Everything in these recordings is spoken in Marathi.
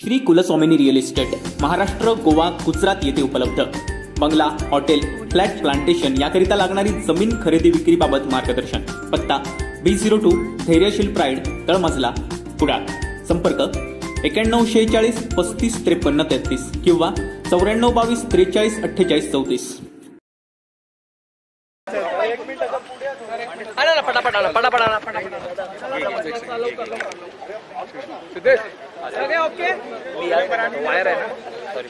श्री कुलस्वामिनी रिअल इस्टेट महाराष्ट्र, गोवा, गुजरात येथे उपलब्ध. बंगला, हॉटेल, फ्लॅट, प्लांटेशन याकरिता लागणारी जमीन खरेदी विक्रीबाबत मार्गदर्शन. पत्ता B02 धैर्यशील प्राईड, तळमजला, कुडाळ. संपर्क 9146 35 53 33 किंवा 9422 43 48 34. ओके वायर आहे ना. सॉरी.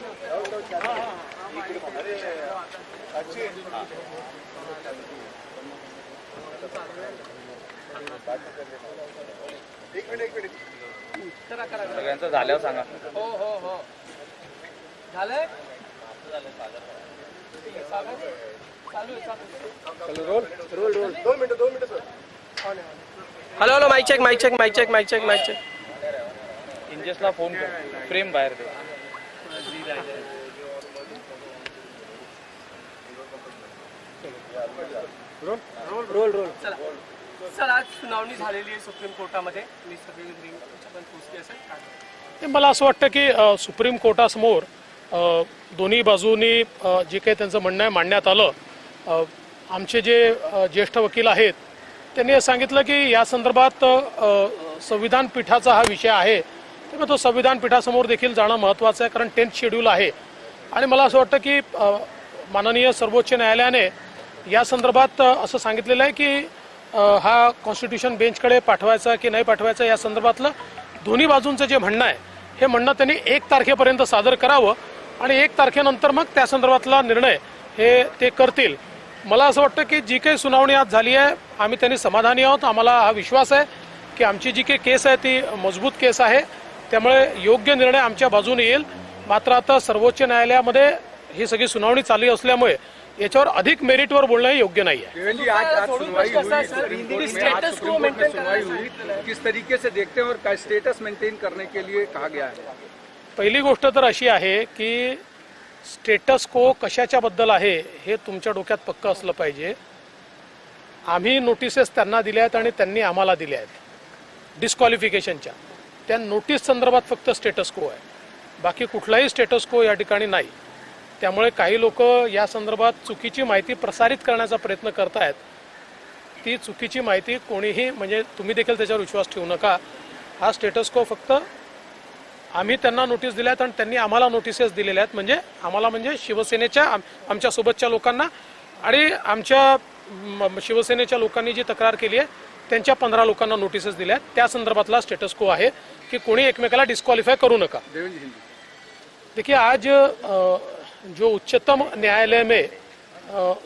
एक मिनिट सगळ्यांचं झाल्यावर सांगा. हो हो हो झालंय. रोल रोल रोल 2 मिनिटं sir. Hello hello mic check. इंजेसला फोन कर, फ्रेम बाहेर दे. रोल चला सर, आज सुनावणी झालेली आहे सुप्रीम कोर्टामध्ये. मी सगळी पोचली असेल. मला असं वाटतं की सुप्रीम कोर्टासमोर दोन्ही बाजूनी जे काही त्यांचं म्हणणं आहे मांडण्यात आलं. आमचे जे ज्येष्ठ वकील आहेत त्यांनी सांगितलं की या संदर्भात संविधान पीठाचा हा विषय आहे, त्यामुळे तो संविधान पीठासमोर देखील जाणं महत्त्वाचं आहे, कारण 10th शेड्यूल आहे. आणि मला असं वाटतं की माननीय सर्वोच्च न्यायालयाने या संदर्भात असं सांगितलेलं आहे की हा कॉन्स्टिट्यूशन बेंचकडे पाठवायचा की नाही पाठवायचा या संदर्भातलं दोन्ही बाजूंचं जे म्हणणं आहे हे म्हणणं त्यांनी 1 तारखेपर्यंत सादर करावं आणि 1 तारखेनंतर मग त्या संदर्भातला निर्णय हे ते करतील. मला असं वाटतं की जी काही सुनावणी आज झाली आहे आम्ही त्यांनी समाधानी आहोत. आम्हाला हा विश्वास आहे की आमची जी काही केस आहे ती मजबूत केस आहे, त्यामुळे योग्य निर्णय आमच्या बाजूने येईल. मात्र आता सर्वोच्च न्यायालयामध्ये ही सगळी सुनावणी चालू असल्यामुळे याच्यावर अधिक मेरिटवर बोलणं हे योग्य नाही है. किस तरीके से देखते हैं और स्टेटस मेंटेन करने के लिए कहा गया है? पहिली गोष्ट तर अशी आहे की स्टेटस को कशाच्या बद्दल आहे हे तुमच्या डोक्यात पक्क असलं पाहिजे. आम्ही नोटिसेस त्यांना दिल्या आहेत आणि त्यांनी आम्हाला दिल्या आहेत डिस्क्वालिफिकेशनच्या. त्या नोटीस संदर्भात फक्त स्टेटस को आहे, बाकी कुठलाही स्टेटस को या ठिकाणी नाही. त्यामुळे काही लोक या संदर्भात चुकीची माहिती प्रसारित करण्याचा प्रयत्न करतायत. ती चुकीची माहिती कोणीही, म्हणजे तुम्ही देखील त्याच्यावर विश्वास ठेवू नका. हा स्टेटस को फक्त आम्ही त्यांना नोटीस दिल्या आहेत आणि त्यांनी आम्हाला नोटिसेस दिलेल्या आहेत. म्हणजे आम्हाला म्हणजे शिवसेनेच्या आमच्या सोबतच्या लोकांना आणि आमच्या शिवसेनेच्या लोकांनी जी तक्रार केली आहे त्यांच्या 15 लोकांना नोटिसेस दिल्या आहेत. त्या संदर्भातला स्टेटस को आहे की कोणी एकमेकाला डिस्क्वालिफाय करू नका. देखिए आज जो उच्चतम न्यायालय में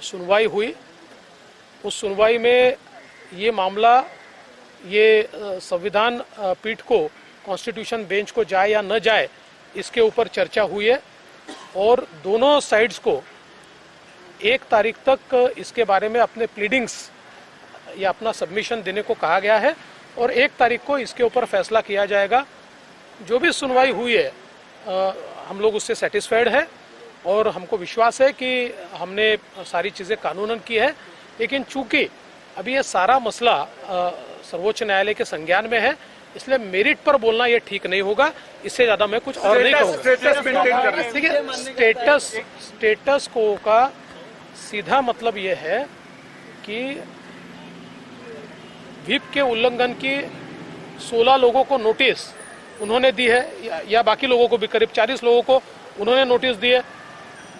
सुनवाई हुई, उस सुनवाई में ये मामला ये संविधान पीठ को, कॉन्स्टिट्यूशन बेंच को जाए या न जाए, इसके ऊपर चर्चा हुई है और दोनों साइड्स को 1 तारीख तक इसके बारे में अपने प्लीडिंग्स या अपना सबमिशन देने को कहा गया है और 1 तारीख को इसके ऊपर फैसला किया जाएगा. जो भी सुनवाई हुई है हम लोग उससे सेटिस्फाइड है और हमको विश्वास है कि हमने सारी चीज़ें कानूनन की है. लेकिन चूंकि अभी ये सारा मसला सर्वोच्च न्यायालय के संज्ञान में है, इसलिए मेरिट पर बोलना ये ठीक नहीं होगा. इससे ज़्यादा मैं कुछ और नहीं कहूँगा. देखिए स्टेटस को का सीधा मतलब ये है कि व्हिप के उल्लंघन की 16 लोगों को नोटिस उन्होंने दी है, या बाकी लोगों को भी करीब 40 लोगों को उन्होंने नोटिस दी है.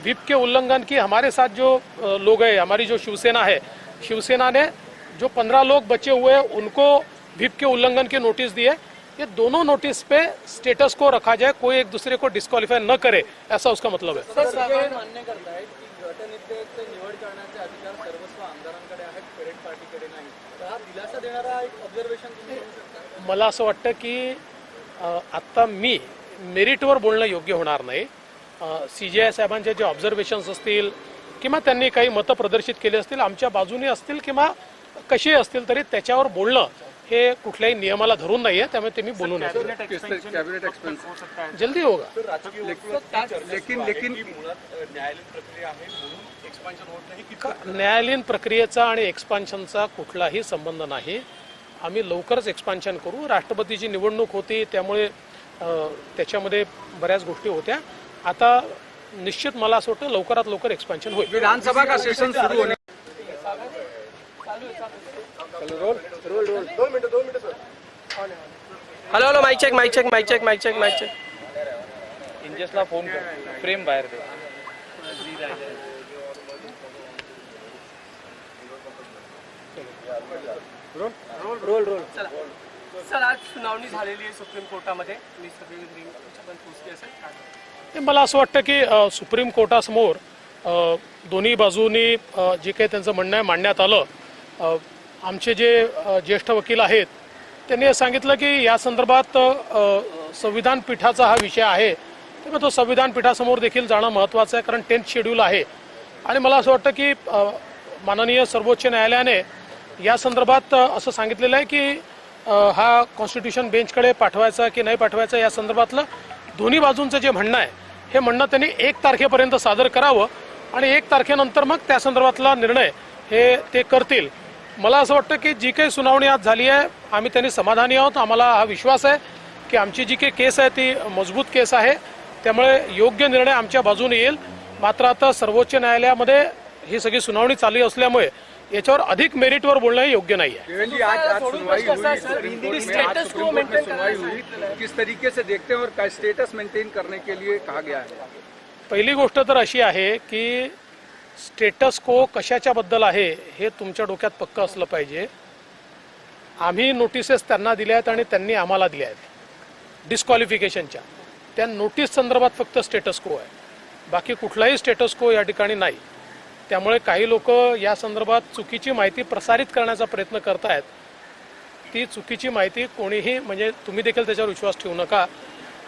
व्हिप के उल्लंघन की हमारे साथ जो लोग हैं, हमारी जो शिवसेना है, शिवसेना ने जो 15 लोग बचे हुए हैं उनको व्हिप के उल्लंघन की नोटिस दी है. ये दोनों नोटिस पे स्टेटस को रखा जाए, कोई एक दूसरे को डिस्क्वालिफाई न करे, ऐसा उसका मतलब है. मान्य करता है की गटनेते निवड करण्याचे अधिकार सर्वस्व आमदारांकडे आहेत, पेरेंट पार्टीकडे नाही. हा दिलासा देणारा एक ऑब्झर्वेशन तुम्ही करू शकता? मला असं वाटतं की आता मी मेरिटवर बोलणं योग्य होणार नाही. CJI साहेबांचे जे ऑब्झर्वेशन्स असतील किंवा त्यांनी काही मतं प्रदर्शित केली असतील, आमच्या बाजूने असतील किंवा कशी असतील, तरी त्याच्यावर बोलणं हे कुठल्याही नियमाला धरून नाहीये. त्यामुळे ते मी बोलू नये. कैबिनेट एक्सपेंस जल्दी होगा. लेकिन न्यायालयीन प्रक्रियेचा आणि एक्सपान्शनचा कुठलाही संबंध नाही. आम्ही लवकरच एक्सपान्शन करू. राष्ट्रपतीची निवडणूक होती, त्यामुळे त्याच्यामध्ये बऱ्याच गोष्टी होत्या. आता निश्चित मला असं वाटतं लवकरात लवकर एक्सपान्शन होईल. विधानसभा का सेशन शुरू होने hello mic check mic check mic check mic check mic check इंजेसला फोन कर फ्रेम बाहेर दे. सर आज सुनावणी झालेली आहे सुप्रीम कोर्टामध्ये मी सगळी पण पोहोचली असेल काय? ते मला असं वाटतं की सुप्रीम कोर्टासमोर दोन्ही बाजूनी जे काही त्यांचं म्हणणं आहे मांडण्यात आलं. आमचे जे ज्येष्ठ वकील आहेत त्यांनी हे सांगितलं की या संदर्भात संविधान पीठाचा हा विषय आहे, त्यामुळे तो संविधान पीठासमोर देखील जाणं महत्त्वाचं आहे, कारण 10th शेड्यूल आहे. आणि मला असं वाटतं की माननीय सर्वोच्च न्यायालयाने या संदर्भात असं सांगितलेलं आहे की हा कॉन्स्टिट्यूशन बेंचकडे पाठवायचा की नाही पाठवायचा या संदर्भातलं दोन्ही बाजूंचं जे म्हणणं आहे हे म्हणणं त्यांनी 1 तारखेपर्यंत सादर करावं आणि 1 तारखेनंतर मग त्या संदर्भातला निर्णय हे ते करतील. मला असं वाटतं की जी काही सुनावणी आज झाली आहे आम्ही त्यांनी समाधानी आहोत. आम्हाला हा विश्वास आहे की आमची जी काही केस आहे ती मजबूत केस आहे, त्यामुळे योग्य निर्णय आमच्या बाजूने येईल. मात्र आता सर्वोच्च न्यायालयामध्ये ही सगळी सुनावणी चालू असल्यामुळे याच्यावर अधिक मेरिटवर बोलणं हे योग्य नाही आहे. देवेंद्र जी आज सुनवाई हुई सुप्रीम कोर्ट में, आज सुप्रीम कोर्ट में सुनवाई हुई, किस तरीके से देखते हैं और क्या स्टेटस मेंटेन करने के लिए कहा गया है? पहिली गोष्ट तर अशी आहे की स्टेटस को कशाच्या बद्दल आहे हे तुमच्या डोक्यात पक्क असलं पाहिजे. आम्ही नोटिसेस त्यांना दिल्या आहेत आणि त्यांनी आम्हाला दिल्या आहेत डिस्क्वालिफिकेशनच्या. त्या नोटीस संदर्भात फक्त स्टेटस को आहे, बाकी कुठलाही स्टेटस को या ठिकाणी नाही. त्यामुळे काही लोक या संदर्भात चुकीची माहिती प्रसारित करण्याचा प्रयत्न करतायत. ती चुकीची माहिती कोणीही, म्हणजे तुम्ही देखील त्याच्यावर विश्वास ठेवू नका.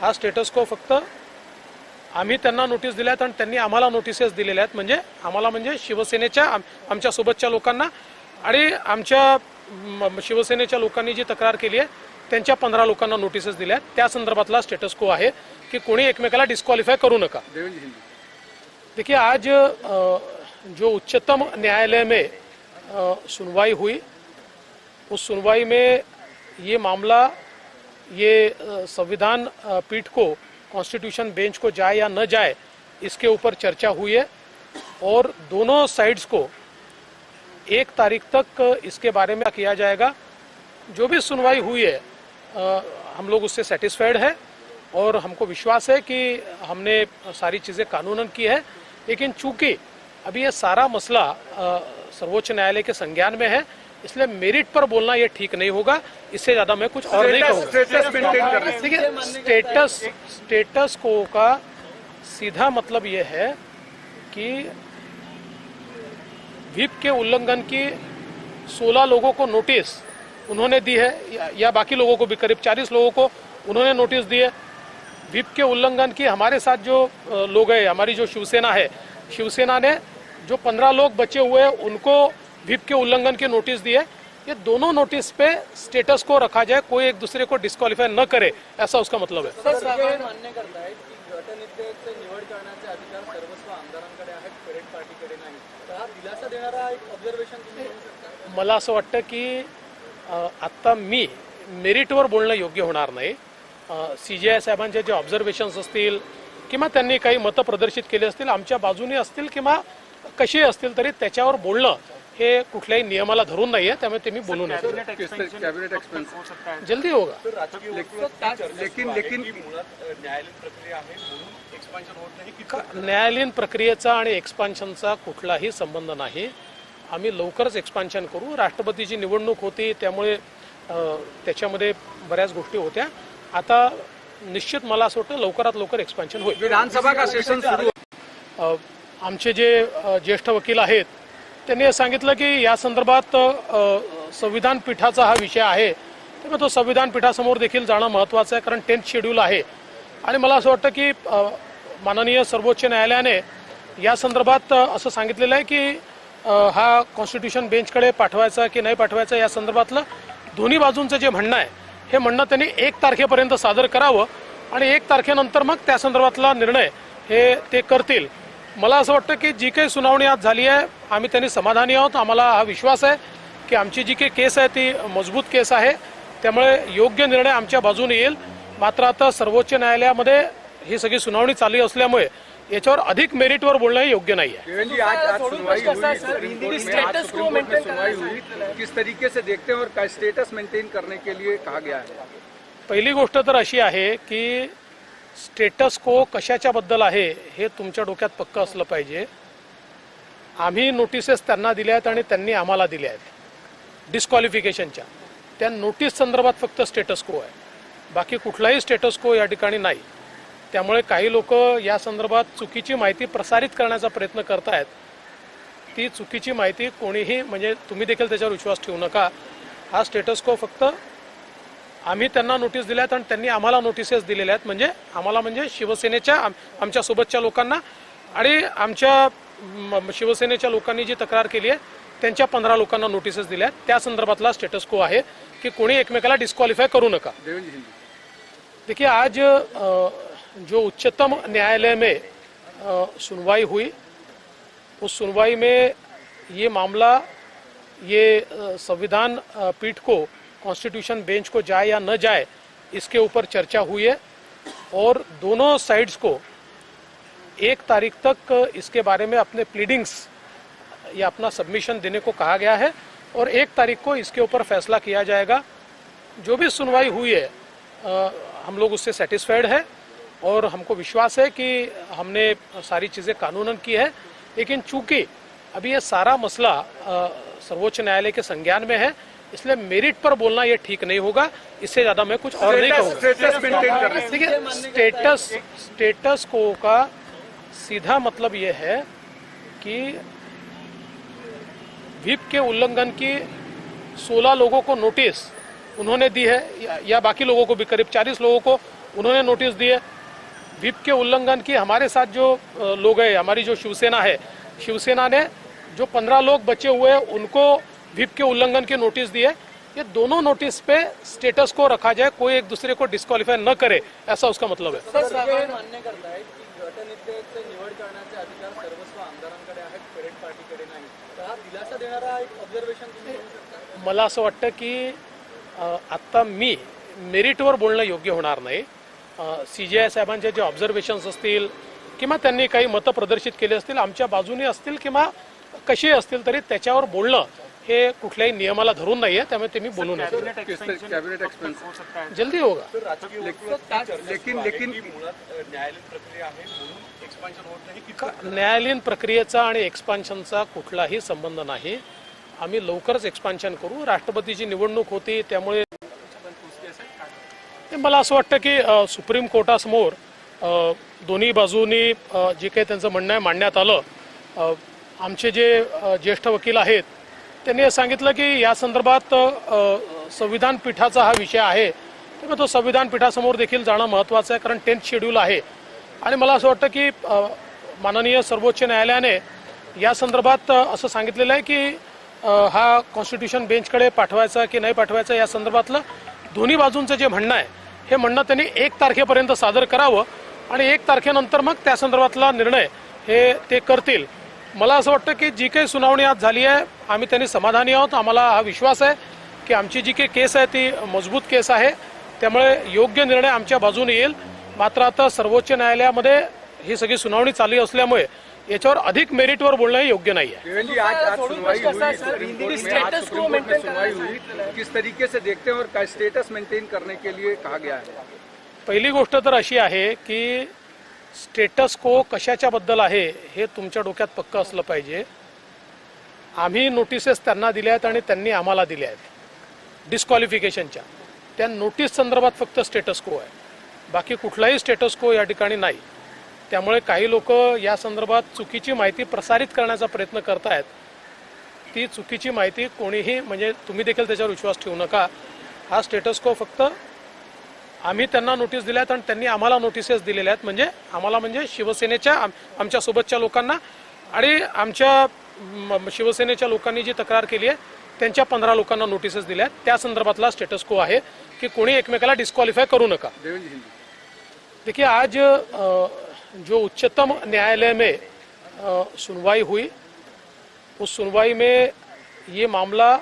हा स्टेटस को फक्त आम्ही त्यांना नोटीस दिल्या आहेत आणि त्यांनी आम्हाला नोटिसेस दिलेल्या आहेत. म्हणजे आम्हाला म्हणजे शिवसेनेच्या आमच्या सोबतच्या लोकांना आणि आमच्या शिवसेनेच्या लोकांनी जी तक्रार केली आहे त्यांच्या 15 लोकांना नोटिसेस दिल्या आहेत. त्या संदर्भातला स्टेटस को आहे की कोणी एकमेकाला डिस्क्वालिफाय करू नका. देखिए आज जो उच्चतम न्यायालय में सुनवाई हुई, उस सुनवाई में ये मामला ये संविधान पीठ को, कॉन्स्टिट्यूशन बेंच को जाए या न जाए इसके ऊपर चर्चा हुई है और दोनों साइड्स को 1 तारीख तक इसके बारे में किया जाएगा. जो भी सुनवाई हुई है हम लोग उससे सेटिस्फाइड है और हमको विश्वास है कि हमने सारी चीज़ें कानूनन की है. लेकिन चूंकि अभी ये सारा मसला सर्वोच्च न्यायालय के संज्ञान में है, इसलिए मेरिट पर बोलना ये ठीक नहीं होगा. इससे ज्यादा मैं कुछ और नहीं कहूँगा. देखिए स्टेटस को का सीधा मतलब ये है कि व्हिप के उल्लंघन की 16 लोगों को नोटिस उन्होंने दी है, या बाकी लोगों को भी करीब 40 लोगों को उन्होंने नोटिस दी है. व्हिप के उल्लंघन की हमारे साथ जो लोग हैं, हमारी जो शिवसेना है, शिवसेना ने जो 15 लोग बचे हुए हैं उनको व्हिप के उल्लंघन की नोटिस दी है. ये दोनों नोटिस पे स्टेटस को रखा जाए, कोई एक दूसरे को डिस्क्वालिफाय न करे, ऐसा उसका मतलब है. मान्य करतायत की गटनेत्याचे निवड करण्याचे अधिकार सर्वस्व आमदारांकडे आहेत, पेरेड पार्टीकडे नाही. तर हा दिलासा देणारा एक ऑब्झर्वेशन तुम्ही करू शकता? मला असं वाटतं की आत्ता मी मेरिटवर बोलणं योग्य होणार नाही. CJI साहेबांचे जे ऑब्झर्वेशन्स असतील किंवा त्यांनी काही मतं प्रदर्शित केली असतील, आमच्या बाजूने असतील किंवा कशी असतील, तरी त्याच्यावर बोलणं हे कुठल्याही नियमाला धरून नाही आहे. त्यामुळे ते मी बोलू नये. कैबिनेट एक्सपेंस जल्दी होगा. लेकिन न्यायालयीन प्रक्रियेचा आणि एक्सपान्शनचा कुठलाही संबंध नाही. आम्ही लवकरच एक्सपान्शन करू. राष्ट्रपतीची निवडणूक होती, त्यामुळे त्याच्यामध्ये बऱ्याच गोष्टी होत्या. आता निश्चित मला असं वाटतं लवकरात लवकर एक्सपान्शन होईल. विधानसभा का सेशन शुरू आमचे जे ज्येष्ठ वकील आहेत त्यांनी हे सांगितलं की या संदर्भात संविधान पीठाचा हा विषय आहे, त्यामुळे तो संविधान पीठासमोर देखील जाणं महत्त्वाचं आहे, कारण 10th शेड्यूल आहे. आणि मला असं वाटतं की माननीय सर्वोच्च न्यायालयाने या संदर्भात असं सांगितलेलं आहे की हा कॉन्स्टिट्यूशन बेंचकडे पाठवायचा की नाही पाठवायचा या संदर्भातलं दोन्ही बाजूंचं जे म्हणणं आहे हे म्हणणं त्यांनी 1 तारखेपर्यंत सादर करावं आणि 1 तारखेनंतर मग त्या संदर्भातला निर्णय हे ते करतील. मला असं वाटतं की जी काही सुनावणी आज झाली आहे आम्ही त्यांनी समाधानी आहोत. आम्हाला हा विश्वास आहे की आमची जी काही केस आहे ती मजबूत केस आहे, त्यामुळे योग्य निर्णय आमच्या बाजूने येईल. मात्र आता सर्वोच्च न्यायालयामध्ये ही सगळी सुनावणी चालू असल्यामुळे याच्यावर अधिक मेरिटवर बोलणं हे योग्य नाही आहे. देवेंद्र जी, आज सुनवाई हुई सुप्रीम कोर्ट में, आज सुप्रीम कोर्ट में सुनवाई हुई, किस तरीके से देखते हैं और क्या स्टेटस मेंटेन करने के लिए कहा गया है? पहिली गोष्ट तर अशी आहे की स्टेटस को कशाच्या बद्दल आहे हे तुमच्या डोक्यात पक्क असलं पाहिजे. आम्ही नोटिसेस त्यांना दिल्या आहेत आणि त्यांनी आम्हाला दिल्या आहेत डिस्क्वालिफिकेशनच्या. त्या नोटीस संदर्भात फक्त स्टेटस को आहे, बाकी कुठलाही स्टेटस को या ठिकाणी नाही. त्यामुळे काही लोक या संदर्भात चुकीची माहिती प्रसारित करण्याचा प्रयत्न करतायत. ती चुकीची माहिती कोणीही, म्हणजे तुम्ही देखील त्याच्यावर विश्वास ठेवू नका. हा स्टेटस को फक्त आम्ही त्यांना नोटीस दिल्यात आणि त्यांनी आम्हाला नोटिसेस दिलेल्या आहेत. म्हणजे आम्हाला म्हणजे शिवसेनेच्या आमच्या सोबतच्या लोकांना आणि आमच्या शिवसेनेच्या लोकांनी जी तक्रार केली आहे त्यांच्या 15 लोकांना नोटिसेस दिल्या आहेत. त्या संदर्भातला स्टेटस को आहे की कोणी एकमेकाला डिस्क्वालिफाय करू नका. देखिए, आज जो उच्चतम न्यायालय में सुनवाई हुई, उस सुनवाई में ये मामला ये संविधान पीठ को, कॉन्स्टिट्यूशन बेंच को जाए या न जाए, इसके ऊपर चर्चा हुई है और दोनों साइड्स को 1 तारीख तक इसके बारे में अपने प्लीडिंग्स या अपना सबमिशन देने को कहा गया है और 1 तारीख को इसके ऊपर फैसला किया जाएगा. जो भी सुनवाई हुई है हम लोग उससे सेटिस्फाइड है और हमको विश्वास है कि हमने सारी चीज़ें कानूनन की है. लेकिन चूंकि अभी ये सारा मसला सर्वोच्च न्यायालय के संज्ञान में है, इसलिए मेरिट पर बोलना ये ठीक नहीं होगा. इससे ज़्यादा मैं कुछ और नहीं कहूँगा. देखिए, स्टेटस को का सीधा मतलब ये है कि व्हिप के उल्लंघन की 16 लोगों को नोटिस उन्होंने दी है, या बाकी लोगों को भी करीब 40 लोगों को उन्होंने नोटिस दी है. व्हिप के उल्लंघन की हमारे साथ जो लोग हैं, हमारी जो शिवसेना है, शिवसेना ने जो 15 लोग बचे हुए हैं उनको व्हिप के उल्लंघन की नोटिस दी है. ये दोनों नोटिस पे स्टेटस को रखा जाए, कोई एक दूसरे को डिस्क्वालिफाय न करे, ऐसा उसका मतलब है. मान्य करताय की गटनेते निवड करण्याचे अधिकार सर्वस्व आमदारांकडे आहेत, पेरेड पार्टीकडे नाही. तर हा दिलासा देणारा एक ऑब्झर्वेशन तुम्ही करू शकता? मला असं वाटतं की आत्ता मी मेरिटवर बोलणं योग्य होणार नाही. CJI साहेबांचे जे ऑब्झर्वेशन्स असतील किंवा त्यांनी काही मतं प्रदर्शित केली असतील, आमच्या बाजूने असतील किंवा कशी असतील, तरी त्याच्यावर बोलणं हे कुठल्याही नियमाला धरून नाही आहे. त्यामुळे ते मी बोलू नये. कैबिनेट एक्सपेंस जल्दी होगा. लेकिन न्यायालयीन प्रक्रियेचा आणि एक्सपान्शनचा कुठलाही संबंध नाही. आम्ही लवकरच एक्सपान्शन करू. राष्ट्रपतीची निवडणूक होती, त्यामुळे मला असं वाटतं की सुप्रीम कोर्टासमोर दोन्ही बाजूनी जे काही त्यांचं म्हणणं आहे मांडण्यात आलं. आमचे जे ज्येष्ठ वकील आहेत त्यांनी सांगितलं की या संदर्भात संविधान पीठाचा हा विषय आहे, त्यामुळे तो संविधान पीठासमोर देखील जाणं महत्त्वाचं आहे, कारण 10th शेड्यूल आहे. आणि मला असं वाटतं की माननीय सर्वोच्च न्यायालयाने या संदर्भात असं सांगितलेलं आहे की हा कॉन्स्टिट्यूशन बेंचकडे पाठवायचा की नाही पाठवायचा या संदर्भातलं दोन्ही बाजूंचं जे म्हणणं आहे हे म्हणणं त्यांनी 1 तारखेपर्यंत सादर करावं आणि 1 तारखेनंतर मग त्या संदर्भातला निर्णय हे ते करतील. मला असं वाटतं की जी काही सुनावणी आज झाली आहे आम्ही त्यांनी समाधानी आहोत. आम्हाला हा विश्वास आहे की आमची जी काही केस आहे ती मजबूत केस आहे, त्यामुळे योग्य निर्णय आमच्या बाजूने येईल. मात्र आता सर्वोच्च न्यायालयामध्ये ही सगळी सुनावणी चालू असल्यामुळे याच्यावर अधिक मेरिटवर बोलणं हे योग्य नाही आहे. देवेंद्र जी, आज सुनवाई हुई सुप्रीम कोर्ट में, आज सुप्रीम कोर्ट में सुनवाई हुई, किस तरीके से देखते हैं और क्या स्टेटस मेंटेन करने के लिए कहा गया है? पहिली गोष्ट तर अशी आहे की स्टेटस को कशाच्या बद्दल आहे हे तुमच्या डोक्यात पक्क असलं पाहिजे. आम्ही नोटिसेस त्यांना दिल्या आहेत आणि त्यांनी आम्हाला दिल्या आहेत डिस्क्वालिफिकेशनच्या. त्या नोटीस संदर्भात फक्त स्टेटस को आहे, बाकी कुठलाही स्टेटस को या ठिकाणी नाही. त्यामुळे काही लोक या संदर्भात चुकीची माहिती प्रसारित करण्याचा प्रयत्न करतायत. ती चुकीची माहिती कोणीही, म्हणजे तुम्ही देखील त्याच्यावर विश्वास ठेवू नका. हा स्टेटस को फक्त आम्ही त्यांना नोटीस दिल्यात आणि त्यांनी आम्हाला नोटिसेस दिलेल्या आहेत. म्हणजे आम्हाला म्हणजे शिवसेनेच्या आमच्या सोबतच्या लोकांना आणि आमच्या शिवसेनेच्या लोकांनी जी तक्रार केली आहे त्यांच्या 15 लोकांना नोटिसेस दिल्या आहेत. त्या संदर्भातला स्टेटस को आहे की कोणी एकमेकाला डिस्क्वालिफाय करू नका. देखिए, आज जो उच्चतम न्यायालय में सुनवाई हुई, उस सुनवाई में ये मामला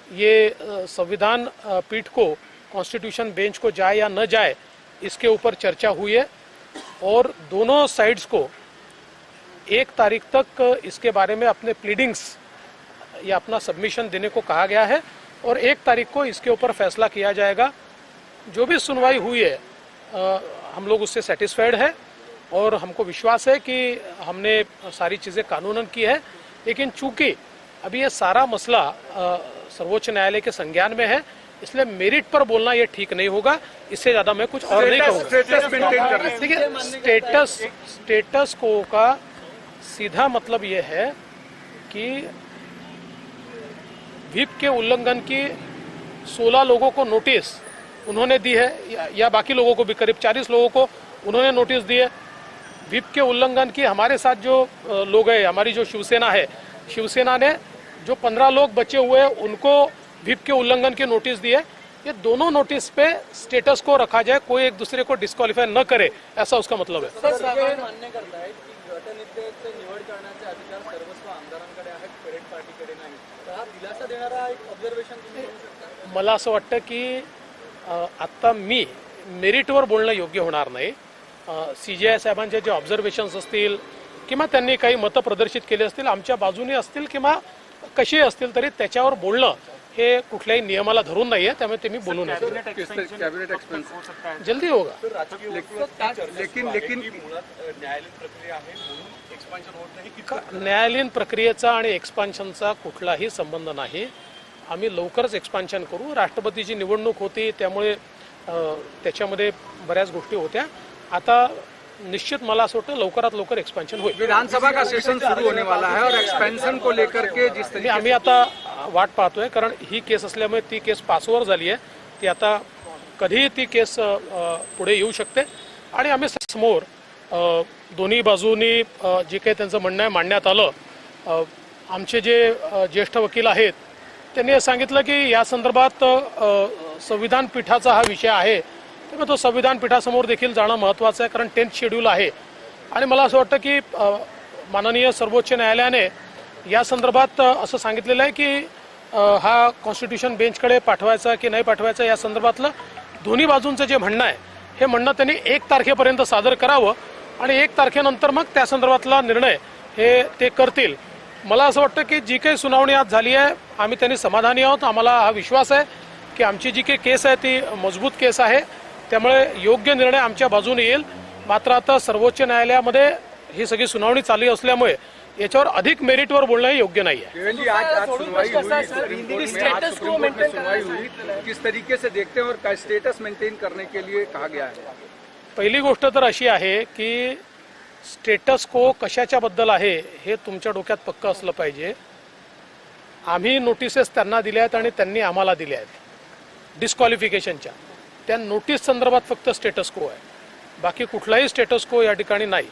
ये संविधान पीठ को, कॉन्स्टिट्यूशन बेंच को जाए या न जाए, इसके ऊपर चर्चा हुई है और दोनों साइड्स को 1 तारीख तक इसके बारे में अपने प्लीडिंग्स या अपना सबमिशन देने को कहा गया है और 1 तारीख को इसके ऊपर फैसला किया जाएगा। जो भी सुनवाई हुई है हम लोग उससे सेटिस्फाइड है और हमको विश्वास है कि हमने सारी चीज़ें कानूनन की है, लेकिन चूंकि अभी ये सारा मसला सर्वोच्च न्यायालय के संज्ञान में है, इसलिए मेरिट पर बोलना ये ठीक नहीं होगा। इससे ज़्यादा मैं कुछ और नहीं कहूँगा। स्टेटस मेंटेन कर रहे हैं। देखिए, स्टेटस को का सीधा मतलब ये है कि व्हिप के उल्लंघन की 16 लोगों को नोटिस उन्होंने दी है या बाकी लोगों को भी करीब 40 लोगों को उन्होंने नोटिस दी है। व्हिप के उल्लंघन की हमारे साथ जो लोग हैं, हमारी जो शिवसेना है, शिवसेना ने जो 15 लोग बचे हुए हैं उनको व्हिप के उल्लंघन की नोटिस दी है। ये दोनों नोटिस पे स्टेटस को रखा जाए, कोई एक दूसरे को डिस्क्वालिफाई न करे, ऐसा उसका मतलब है। मान्य करतायत की गटनेते निवड करण्याचे अधिकार सर्वस्व आमदारांकडे आहेत, पेरेंट पार्टीकडे नाही, तर हा दिलासा देणारा एक ऑब्झर्वेशन तुम्ही करू शकता? मला असं वाटतं की आता मी मेरिटवर बोलणं योग्य होणार नाही। CJI साहेबांचे जे ऑब्झर्वेशन्स असतील किंवा त्यांनी काही मतं प्रदर्शित केली असतील, आमच्या बाजूने असतील किंवा कशी असतील, तरी त्याच्यावर बोलणं हे कुठल्याही नियमाला धरून नाहीये, त्यामुळे ते मी बोलू नये। कैबिनेट एक्सपेंस जल्दी होगा। लेकिन न्यायालयीन प्रक्रियेचा आणि एक्सपान्शनचा कुठलाही संबंध नाही। आम्ही लवकरच एक्सपान्शन करू। राष्ट्रपतीची निवडणूक होती, त्यामुळे त्याच्यामध्ये बऱ्याच गोष्टी होत्या। आता निश्चित मला असं वाटतं लवकरात लवकर एक्सपान्शन होईल। विधानसभा का सेशन शुरू होने वाला है और एक्सपेंशन को लेकर के जिस तरीके आम्ही आता वाट पाहतोय, कारण ही केस असल्यामुळे ती केस पासवर झाली आहे, ती आता कधीही ती केस पुढे येऊ शकते आणि आम्ही समोर दोन्ही बाजूनी जे काही त्यांचं म्हणणं आहे मांडण्यात आलं। आमचे जे ज्येष्ठ वकील आहेत त्यांनी सांगितलं की या संदर्भात संविधान पीठाचा हा विषय आहे, त्यामुळे तो संविधान पीठासमोर देखील जाणं महत्त्वाचं आहे, कारण 10th शेड्यूल आहे। आणि मला असं वाटतं की माननीय सर्वोच्च न्यायालयाने या संदर्भात असं सांगितलेलं आहे की हा कॉन्स्टिट्यूशन बेंचकडे पाठवायचा की नाही पाठवायचा या संदर्भातलं दोन्ही बाजूंचं जे म्हणणं आहे हे म्हणणं त्यांनी 1 तारखेपर्यंत सादर करावं आणि 1 तारखेनंतर मग त्या संदर्भातला निर्णय हे ते करतील। मला असं वाटतं की जी काही सुनावणी आज झाली आहे आम्ही त्यांनी समाधानी आहोत। आम्हाला हा विश्वास आहे की आमची जी काही केस आहे ती मजबूत केस आहे, त्यामुळे योग्य निर्णय आमच्या बाजूने येईल। मात्र आता सर्वोच्च न्यायालयामध्ये ही सगळी सुनावणी चालू असल्यामुळे याच्यावर अधिक मेरिटवर बोलणं हे योग्य नाही आहे। देवेंद्र जी, आज सुनवाई हुई, स्टेटस को मेंटेन सुनवाई हुई, किस तरीके से देखते हैं और स्टेटस मेंटेन करने के लिए कहा गया है? पहिली गोष्ट तर अशी आहे की स्टेटस को कशाच्या बद्दल आहे हे तुमच्या डोक्यात पक्क असलं पाहिजे। आम्ही नोटिसेस त्यांना दिल्या आहेत आणि त्यांनी आम्हाला दिल्या आहेत डिस्क्वालिफिकेशनच्या। त्या नोटीस संदर्भात फक्त स्टेटस को आहे, बाकी कुठलाही स्टेटस को या ठिकाणी नाही।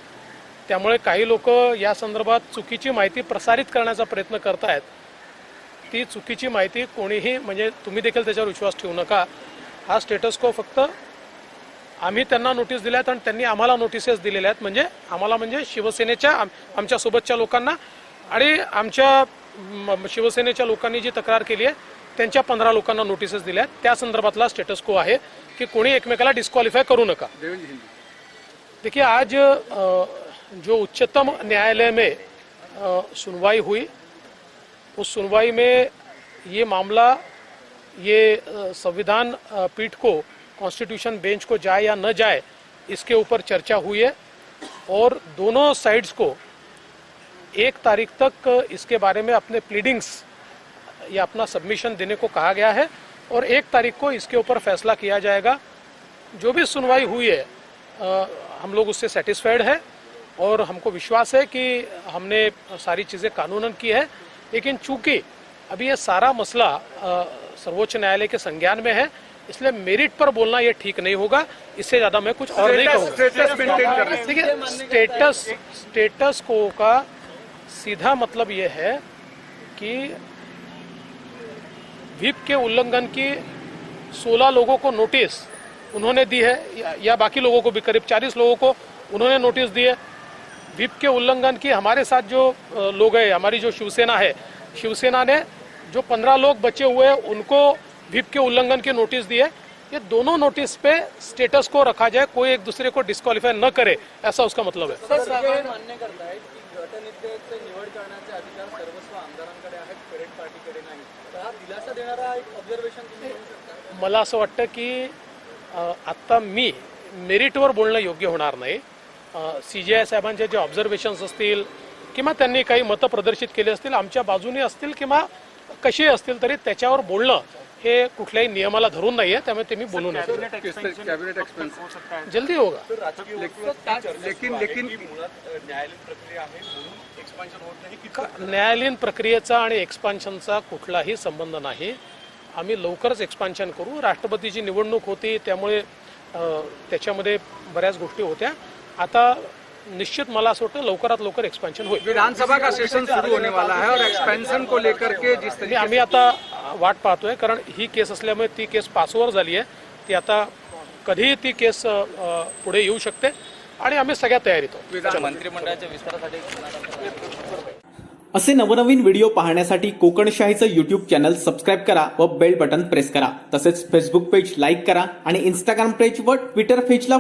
त्यामुळे काही लोक या संदर्भात चुकीची माहिती प्रसारित करण्याचा प्रयत्न करतायत। ती चुकीची माहिती कोणीही, म्हणजे तुम्ही देखील त्याच्यावर विश्वास ठेवू नका। हा स्टेटस को फक्त आम्ही त्यांना नोटीस दिल्यात आणि त्यांनी आम्हाला नोटिसेस दिलेल्या आहेत, म्हणजे आम्हाला म्हणजे शिवसेनेच्या आमच्या सोबतच्या लोकांना आणि आमच्या शिवसेनेच्या लोकांनी जी तक्रार केली आहे त्यांच्या 15 लोकांना नोटिसेस दिल्या आहेत। त्या संदर्भातला स्टेटस को आहे की कोणी एकमेकाला डिस्क्वालिफाय करू नका। देखिए, आज जो उच्चतम न्यायालय में सुनवाई हुई, उस सुनवाई में ये मामला ये संविधान पीठ को, कॉन्स्टिट्यूशन बेंच को जाए या न जाए, इसके ऊपर चर्चा हुई है और दोनों साइड्स को 1 तारीख तक इसके बारे में अपने प्लीडिंग्स या अपना सबमिशन देने को कहा गया है और 1 तारीख को इसके ऊपर फैसला किया जाएगा। जो भी सुनवाई हुई है हम लोग उससे सेटिस्फाइड है और हमको विश्वास है कि हमने सारी चीज़ें कानूनन की है, लेकिन चूंकि अभी ये सारा मसला सर्वोच्च न्यायालय के संज्ञान में है, इसलिए मेरिट पर बोलना ये ठीक नहीं होगा। इससे ज़्यादा मैं कुछ और नहीं कहूँगा। स्टेटस मेंटेन कर रहे हैं। देखिए, स्टेटस को का सीधा मतलब ये है कि व्हिप के उल्लंघन की 16 लोगों को नोटिस उन्होंने दी है या बाकी लोगों को भी करीब 40 लोगों को उन्होंने नोटिस दी है। व्हिप के उल्लंघन की हमारे साथ जो लोग हैं, हमारी जो शिवसेना है, शिवसेना ने जो 15 लोग बचे हुए हैं उनको व्हिप के उल्लंघन की नोटिस दी है। ये दोनों नोटिस पे स्टेटस को रखा जाए, कोई एक दूसरे को डिस्क्वालिफाई न करे, ऐसा उसका मतलब है. सर हे मान्य करतायत की गटनेत्याचे निवड करण्याचे अधिकार सर्वस्व आमदारांकडे आहेत, पेरेड पार्टीकडे नाही. तर हा दिलासा देणारा एक ऑब्झर्वेशन तुम्ही करू शकता. मला असं वाटतं की आत्ता मी मेरिटवर बोलणं योग्य होणार नाही. CJI साहेबांचे जे ऑब्झर्वेशन्स असतील किंवा त्यांनी काही मतं प्रदर्शित केली असतील, आमच्या बाजूने असतील किंवा कशी असतील, तरी त्याच्यावर बोलणं हे कुठल्याही नियमाला धरून नाहीये, त्यामुळे ते मी बोलू नये. कैबिनेट एक्सपेंशन जल्दी होगा. लेकिन न्यायालयीन प्रक्रियेचा आणि एक्सपान्शनचा कुठलाही संबंध नाही. आम्ही लवकरच एक्सपान्शन करू. राष्ट्रपतीची निवडणूक होती, त्यामुळे त्याच्यामध्ये बऱ्याच गोष्टी होत्या. आता निश्चित मला असं वाटतं लवकरात लवकर एक्सपान्शन होईल. विधानसभा का सेशन शुरू होने वाला है और एक्सपेंशन को लेकर के जिस तरीके आम्ही आता वाट पाहतोय, कारण ही केस असल्यामुळे ती केस पासवर झाली आहे. ती आता कधीही ती केस पुढे येऊ शकते आणि आम्ही सगळ्या तयारीत आहोत. मंत्रिमंडळाच्या विस्तारासाठी असे नवनवीन व्हिडिओ पाहण्यासाठी कोकणशाहीचं यूट्यूब चॅनल सबस्क्राईब करा व बेल बटन प्रेस करा. तसेच फेसबुक पेज लाईक करा आणि इंस्टाग्राम पेज व ट्विटर पेजला